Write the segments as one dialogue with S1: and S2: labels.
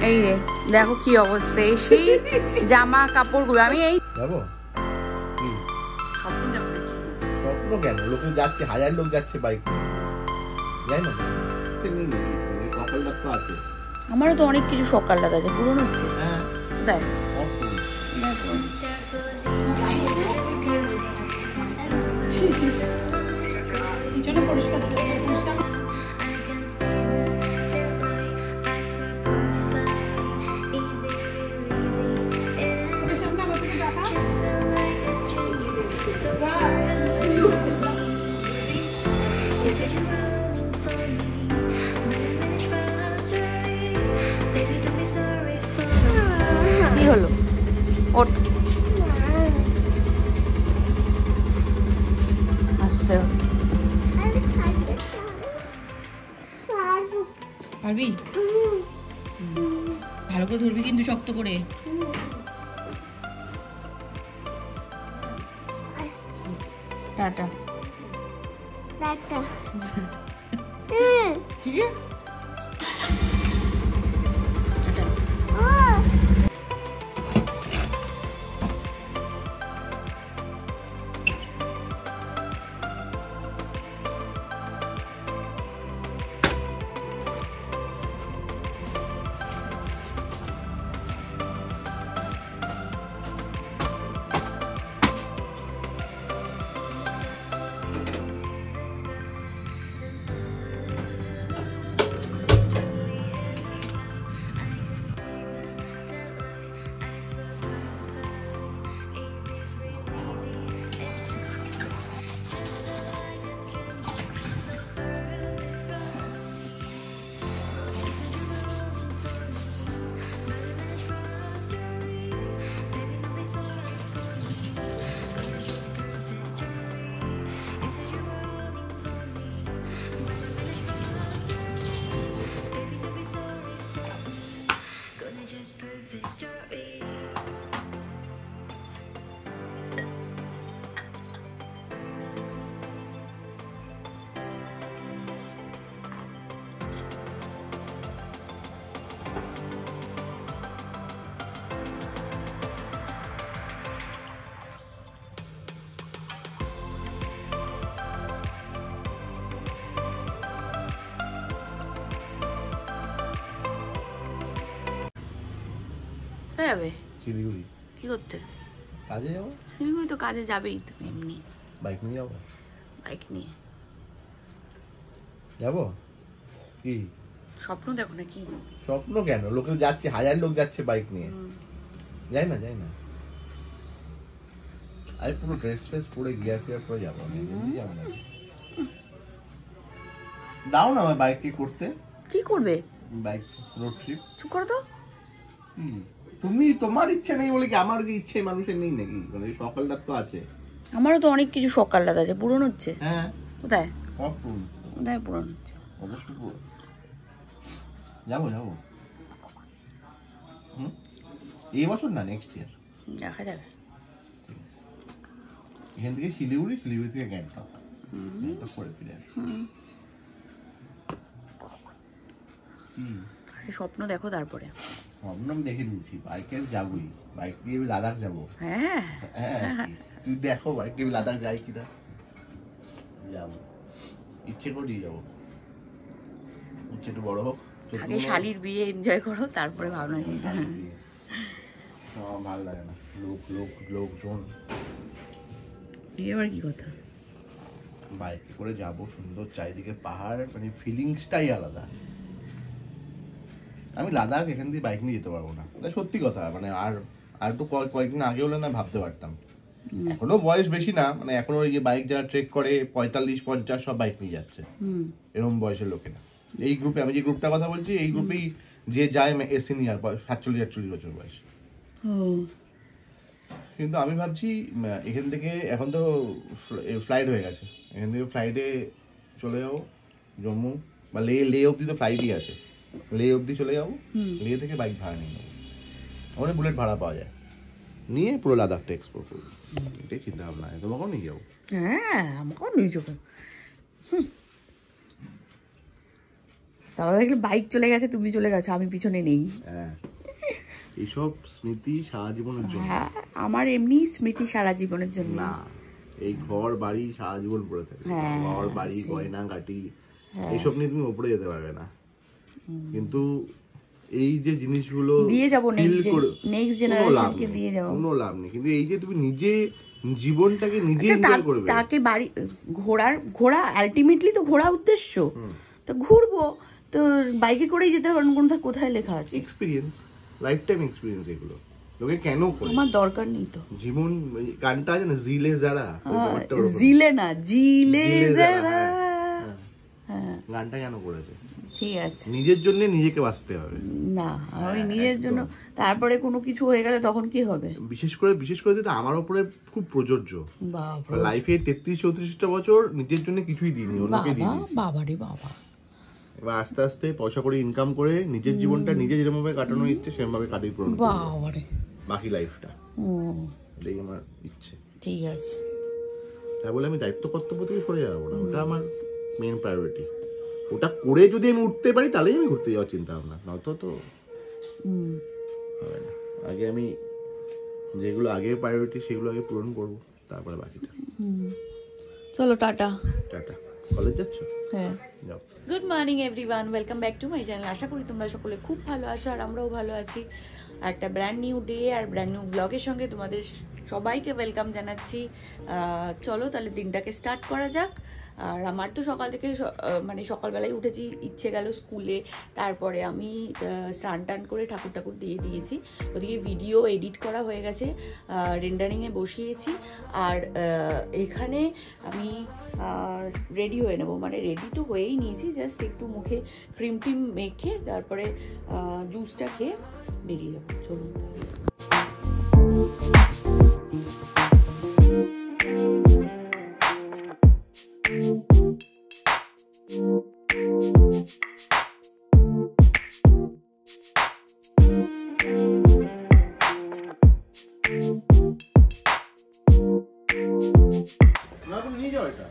S1: এই রে দেখো কি অবস্থা, সেই জামা কাপড়গুলো আমি এই
S2: যাবো কি
S1: স্বপ্ন দেখো
S2: স্বপ্ন কেন, লোকে যাচ্ছে, হাজার লোক যাচ্ছে বাইক নিয়ে, যাই না সকালটা তো আছে।
S1: আমারও তো অনেক কিছু শখ আহ্লাদ আছে, পূরণ হচ্ছে।
S2: হ্যাঁ
S1: তাই পরিষ্কার কি হলো, ওঠ আস্তে পারবি, ভালো করে ধরবি কিন্তু শক্ত করে। টাটা টাটা ঠিক আছে। যাবে
S2: শিলিগুড়ি
S1: কি করতে?
S2: কাজে যাবো।
S1: শিলিগুড়ি তো কাজে যাবেই তুমি, এমনি
S2: বাইক নিয়ে যাবো।
S1: বাইক নিয়ে
S2: যাবো কি
S1: স্বপ্ন দেখো না কি?
S2: স্বপ্ন কেন, লোকে যাচ্ছে, হাজার লোক যাচ্ছে বাইক নিয়ে, যাই না যাই না। আরে পুরো ড্রেস ফ্রেস পরে গিয়ার ফিয়ার পরে যাবো, যাবো না। দাও না আমার বাইক কি করতে।
S1: কি করবে?
S2: Bike road trip.
S1: চুপ করো তো।
S2: তুমি তোমার ইচ্ছা নেই বলে কি আমার কি ইচ্ছে মানুষের নেই নাকি? মানে সকালটা তো আছে।
S1: আমারও তো অনেক কিছু শখ আহ্লাদ আছে, পূরণ হচ্ছে।
S2: হ্যাঁ
S1: কোথায়
S2: পূরণ,
S1: কোথায় পূরণ হচ্ছে?
S2: অবশ্যই পূরণ। যাবো যাবো এই বছর না, নেক্সট ইয়ার
S1: দেখা যাবে।
S2: এখান থেকে শিলিগুড়ি, শিলিগুড়ি থেকে গ্যাংটক, গ্যাংটক করে ফিরে আসবো।
S1: স্বপ্ন দেখো তারপরে।
S2: স্বপ্ন আমি দেখে দিচ্ছি, বাইকে যাবোই, বাইক নিয়ে লাদাখ যাবো।
S1: হ্যাঁ
S2: হ্যাঁ তুই দেখো বাইক নিয়ে লাদাখ যাই কিনা, যাবো, ইচ্ছে করেই যাবো। ইচ্ছে একটু বড় হোক,
S1: আগে শালির বিয়ে এনজয় করো, তারপরে ভাবনা চিন্তা।
S2: আমার ভালো লাগে না লোকজন।
S1: এবার কি কথা,
S2: বাইকে করে যাবো, সুন্দর চারিদিকে পাহাড়, মানে ফিলিংসটাই আলাদা। আমি লাদাখ এখান থেকে বাইক নিয়ে যেতে পারবো না, সত্যি কথা। মানে আর তো কয়েকদিন আগে হলে না ভাবতে পারতাম। এখনো বয়স বেশি না, মানে এখনো ওই যে বাইক যারা ট্রেক করে 45-50 সব বাইক নিয়ে যাচ্ছে, এরকম বয়সের লোকেরা। এই গ্রুপে, আমি যে গ্রুপটার কথা বলছি, এই গ্রুপেই যে যায় সিনিয়র 47-48 বছর বয়স। কিন্তু আমি ভাবছি এখান থেকে, এখন তো ফ্লাইট হয়ে গেছে, এখান থেকে ফ্লাইটে চলে যাবো জম্মু বা লে অব্দি, তো ফ্লাইটই আছে, লে অব্দি চলে যাবো, লে থেকে বাইক ভাড়া নিয়ে যাবো, ওখানে বুলেট ভাড়া পাওয়া যায়, নিয়ে পুরো লাদাখটা এক্সপ্লোর করবো, এটাই চিন্তা ভাবনা। তোমাকেও নিয়ে যাবো।
S1: হ্যাঁ আমাকেও নিয়ে যাবো। তারপরে দেখলে বাইক চলে গেছে, তুমি চলে গেছো, আমি পিছনে নেই।
S2: হ্যাঁ, এইসব স্মৃতি সারা জীবনের জন্য।
S1: হ্যাঁ, আমার এমনি স্মৃতি সারা জীবনের জন্য
S2: না, এই ঘর বাড়ি সারা জীবন পড়ে থাকে। ঘর বাড়ি গয়না গাটি এইসব নিয়ে তুমি উপরে যেতে পারবে না, কিন্তু এই যে জিনিসগুলো
S1: দিয়ে যাবো নেক্সট জেনারেশনকে দিয়ে যাবো,
S2: কোনো লাভ নেই। কিন্তু এই যে তুমি নিজে জীবনটাকে নিজে এনজয় করবে,
S1: তাকে বাড়ি ঘোরা আলটিমেটলি তো ঘোরা উদ্দেশ্য, তো ঘুরবো তো বাইকে করেই যেতে হবে, কোথায় লেখা আছে
S2: এক্সপেরিয়েন্স, লাইফ টাইম এক্সপেরিয়েন্স। এগুলো লোকে কেন করে?
S1: আমার দরকার নেই তো।
S2: জীবন গানটা আছে না, জিলে যারা,
S1: জিলে না জিলে যারা,
S2: হ্যাঁ গানটা কেন করেছে?
S1: ঠিক আছে,
S2: নিজের জন্য নিজেকে বাঁচতে হবে
S1: না, আমি নিজের জন্য। তারপরে কোনো কিছু হয়ে গেলে তখন কি হবে?
S2: বিশেষ করে দিতে আমার উপরে খুব প্রযোজ্য। লাইফে 33-34টা বছর নিজের জন্য কিছুই দিইনি, অন্যকে দিয়ে দিয়েছি।
S1: বাবারে বাবা।
S2: এবার আস্তে আস্তে পয়সা করে ইনকাম করে নিজের জীবনটা নিজে যেরকম ভাবে কাটানো ইচ্ছে সেরকম ভাবে কাটিয়ে পূরণ করব বাকি লাইফটা। এটাই আমার ইচ্ছে।
S1: ঠিক আছে,
S2: তাই বলে আমি দায়িত্ব কর্তব্য থেকে সরে যাবো না, ওটা আমার মেইন প্রায়োরিটি। ওটা করে যদি আমি উঠতে পারি তাহলেই আমি ঘুরতে যাওয়ার চিন্তা ভাবনা, নয়তো তো হবে না। আগে আমি যেগুলো আগে প্রায়োরিটি সেগুলো আগে পূরণ করবো, তারপরে বাকিটা।
S1: চলো টাটা।
S2: টাটা। কলেজ যাচ্ছ?
S1: হ্যাঁ,
S2: যাও।
S1: Good morning everyone, welcome back to my channel. আশা করি তোমরা সকলে খুব ভালো আছো আর আমরাও ভালো আছি। একটা ব্র্যান্ড নিউ ডে আর ব্র্যান্ড নিউ ব্লগের সঙ্গে তোমাদের সবাইকে ওয়েলকাম জানাচ্ছি। চলো তাহলে দিনটাকে স্টার্ট করা যাক। আর আমার তো সকাল থেকে মানে সকালবেলায় উঠেছি, ইচ্ছে গেল স্কুলে, তারপরে আমি স্নান টান করে ঠাকুর দিয়ে দিয়েছি, ওদিকে ভিডিও এডিট করা হয়ে গেছে, রেন্ডারিংয়ে বসিয়েছি। আর এখানে আমি রেডি হয়ে নেবো, মানে রেডি তো হয়েই নিয়েছি, জাস্ট একটু মুখে ক্রিম টিম মেখে তারপরে জুসটা খেয়ে বেরিয়ে যাবো। চলুন।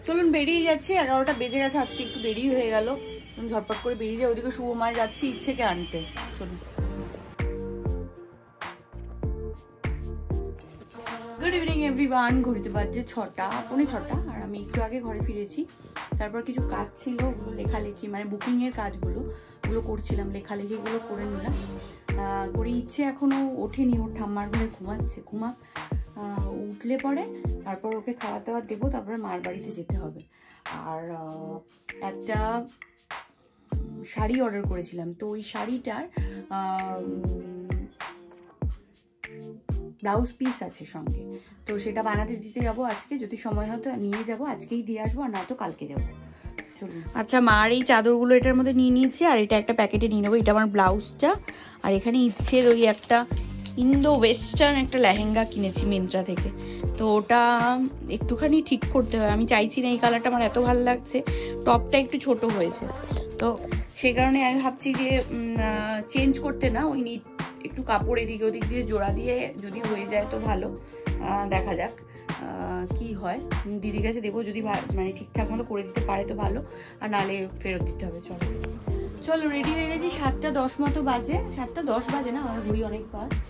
S1: চলুন বেরিয়ে যাচ্ছি, 11টা বেজে গেছে, আজকে একটু দেরি হয়ে গেল, ঝটপট করে বেরিয়ে যায়। ওদিকে শুভমায় যাচ্ছি ইচ্ছেকে আনতে। চলুন। গুড ইভিনিং এভরিওয়ান, ঘড়িতে বাজছে 6টা, 6:45, আর আমি একটু আগে ঘরে ফিরেছি। তারপর কিছু কাজ ছিল, ওগুলো লেখালেখি, মানে বুকিংয়ের কাজগুলো ওগুলো করছিলাম, লেখালেখিগুলো করে নিলাম। করে ইচ্ছে এখনও ওঠেনি, ওর ঠাম্মার ঘরে ঘুমাচ্ছে, উঠলে পরে তারপর ওকে খাওয়া দাওয়া দেবো, তারপরে মার বাড়িতে যেতে হবে। আর একটা শাড়ি অর্ডার করেছিলাম, তো ওই শাড়িটার ব্লাউজ পিস আছে সঙ্গে, তো সেটা বানাতে দিতে যাবো আজকে। যদি সময় হতো নিয়ে যাবো, আজকেই দিয়ে আসবো, আর না তো কালকে যাবো। চলুন। আচ্ছা, মার এই চাদরগুলো এটার মধ্যে নিয়ে নিয়েছি, আর এটা একটা প্যাকেটে নিয়ে নেবো। এটা আমার ব্লাউজটা, আর এখানে ইচ্ছের ওই একটা ইন্দো ওয়েস্টার্ন একটা লেহেঙ্গা কিনেছি মিন্ত্রা থেকে, তো ওটা একটুখানি ঠিক করতে হবে। আমি চাইছি না, এই কালারটা আমার এত ভালো লাগছে, টপটা একটু ছোট হয়েছে, তো সেই কারণে আমি ভাবছি যে চেঞ্জ করতে না, ওই একটু কাপড় এদিক ওদিক দিয়ে জোড়া দিয়ে যদি হয়ে যায় তো ভালো, দেখা যাক কি হয়। দিদির কাছে দেবো, যদি মানে ঠিকঠাক মতো করে দিতে পারে তো ভালো, আর নাহলে ফেরত দিতে হবে। চলো রেডি হয়ে গেছি, 7:10 মতো বাজে, 7:10 বাজে না, আমাদের ঘড়ি অনেক ফাস্ট,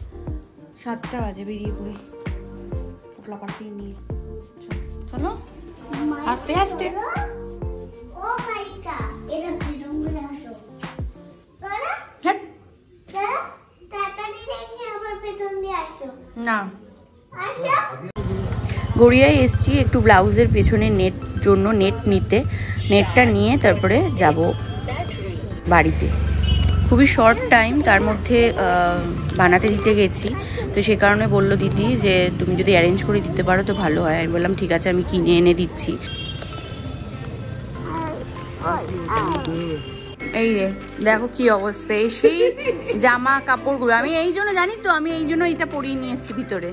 S1: 7টা বাজে। বেরিয়ে পড়ি পোটলা পাঠিয়ে নিয়ে। চলো আস্তে আস্তে। না, গড়িয়ায় এসছি একটু ব্লাউজের পেছনে নেট নিতে, নেটটা নিয়ে তারপরে যাব বাড়িতে। খুবই শর্ট টাইম, তার মধ্যে বানাতে দিতে গেছি, তো সে কারণে বললো দিদি যে তুমি যদি অ্যারেঞ্জ করে দিতে পারো তো ভালো হয়। আমি বললাম ঠিক আছে, আমি কিনে এনে দিচ্ছি। এই রে দেখো কি অবস্থা, সেই জামা কাপড়গুলো আমি এই জন্য জানি তো, আমি এই জন্য এটা পরিয়ে নিয়ে এসেছি ভিতরে।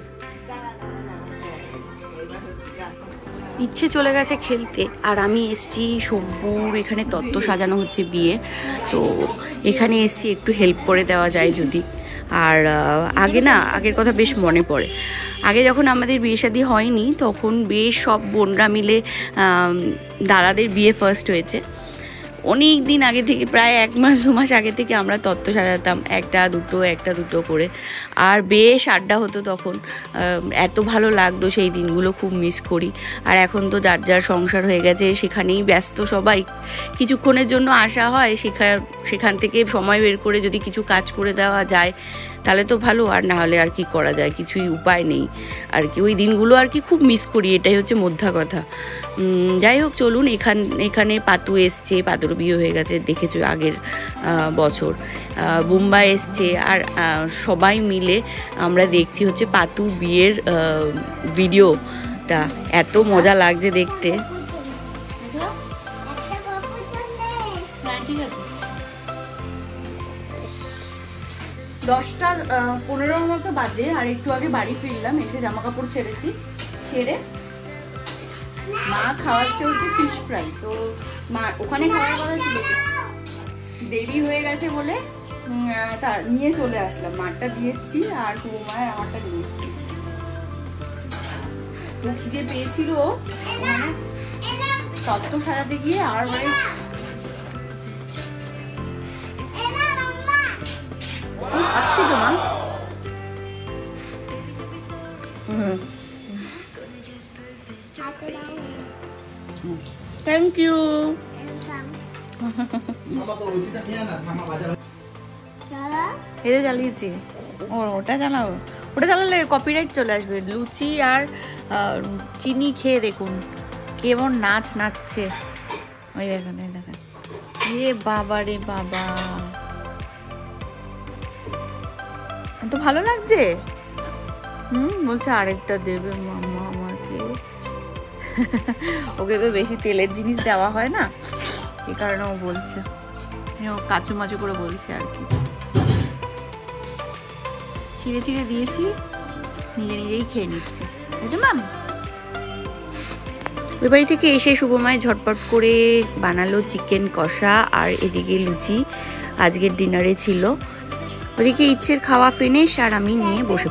S1: ইচ্ছে চলে গেছে খেলতে, আর আমি এসছি শম্পুর এখানে তত্ত্ব সাজানো হচ্ছে বিয়ে, তো এখানে এসছি একটু হেল্প করে দেওয়া যায় যদি। আর আগের কথা বেশ মনে পড়ে, আগে যখন আমাদের বিয়ে শাদী হয়নি তখন বেশ সব বোনরা মিলে দাদাদের বিয়ে ফার্স্ট হয়েছে, অনেক দিন আগে থেকে, প্রায় 1 মাস 2 মাস আগে থেকে আমরা তত্ত্ব সাজাতাম, একটা দুটো করে, আর বেশ আড্ডা হতো তখন। এত ভালো লাগতো সেই দিনগুলো, খুব মিস করি। আর এখন তো যার যার সংসার হয়ে গেছে, সেখানেই ব্যস্ত সবাই। কিছুক্ষণের জন্য আসা হয়, সেখান থেকে সময় বের করে যদি কিছু কাজ করে দেওয়া যায় তাহলে তো ভালো, আর না হলে আর কি করা যায়, কিছুই উপায় নেই আর কি। ওই দিনগুলো আর কি খুব মিস করি, এটাই হচ্ছে মোদ্দা কথা। যাই হোক, চলুন। এখানে পাতু এসছে, পাতুর বিয়ে হয়ে গেছে, দেখেছো আগের বছর। বুম্বা এসছে, আর সবাই মিলে আমরা দেখছি হচ্ছে পাতুর বিয়ের ভিডিওটা। এত মজা লাগছে দেখতে। 10:15 মতো বাজে, আর একটু আগে বাড়ি ফিরলাম, এসে জামা কাপড় ছেড়ে মা খাওয়াচ্ছে হচ্ছে ফিশ ফ্রাই। তো মা ওখানে খাওয়ার কথা ছিল, দেরি হয়ে গেছে বলে তা নিয়ে চলে আসলাম। মারটা দিয়ে এসছি আর মায়ের আমারটা নিয়ে এসছি। তো খিদে পেয়েছিল ওখানে তত্ত্ব সাজাতে গিয়ে, আর মানে আসছি তো মা। Thank you. এটা জ্বালিয়েছি, ওটা জ্বালাবো, ওটা জ্বালালে কপিরাইট চলে আসবে। লুচি আর চিনি খেয়ে দেখুন কেমন নাচছে। ওই দেখুন, এই দেখেন, এ বাবা রে বাবা, তো ভালো লাগছে। বলছে আরেকটা দেবে মাম্মা আমাকে। ওকে তো বেশি তেলের জিনিস দেওয়া হয় না, এই কারণে ও বলছে, কাচু মাচু করে বলছে আর কি। ছিঁড়ে দিয়েছি, নিজেই খেয়ে নিচ্ছে। ম্যাম ওই বাড়ি থেকে এসে শুভময় ঝটপট করে বানালো চিকেন কষা, আর এদিকে লুচি আজকের ডিনারে ছিল। ওদিকে ইচ্ছের খাওয়া ফিনিশ, আর আমি নিয়ে বসে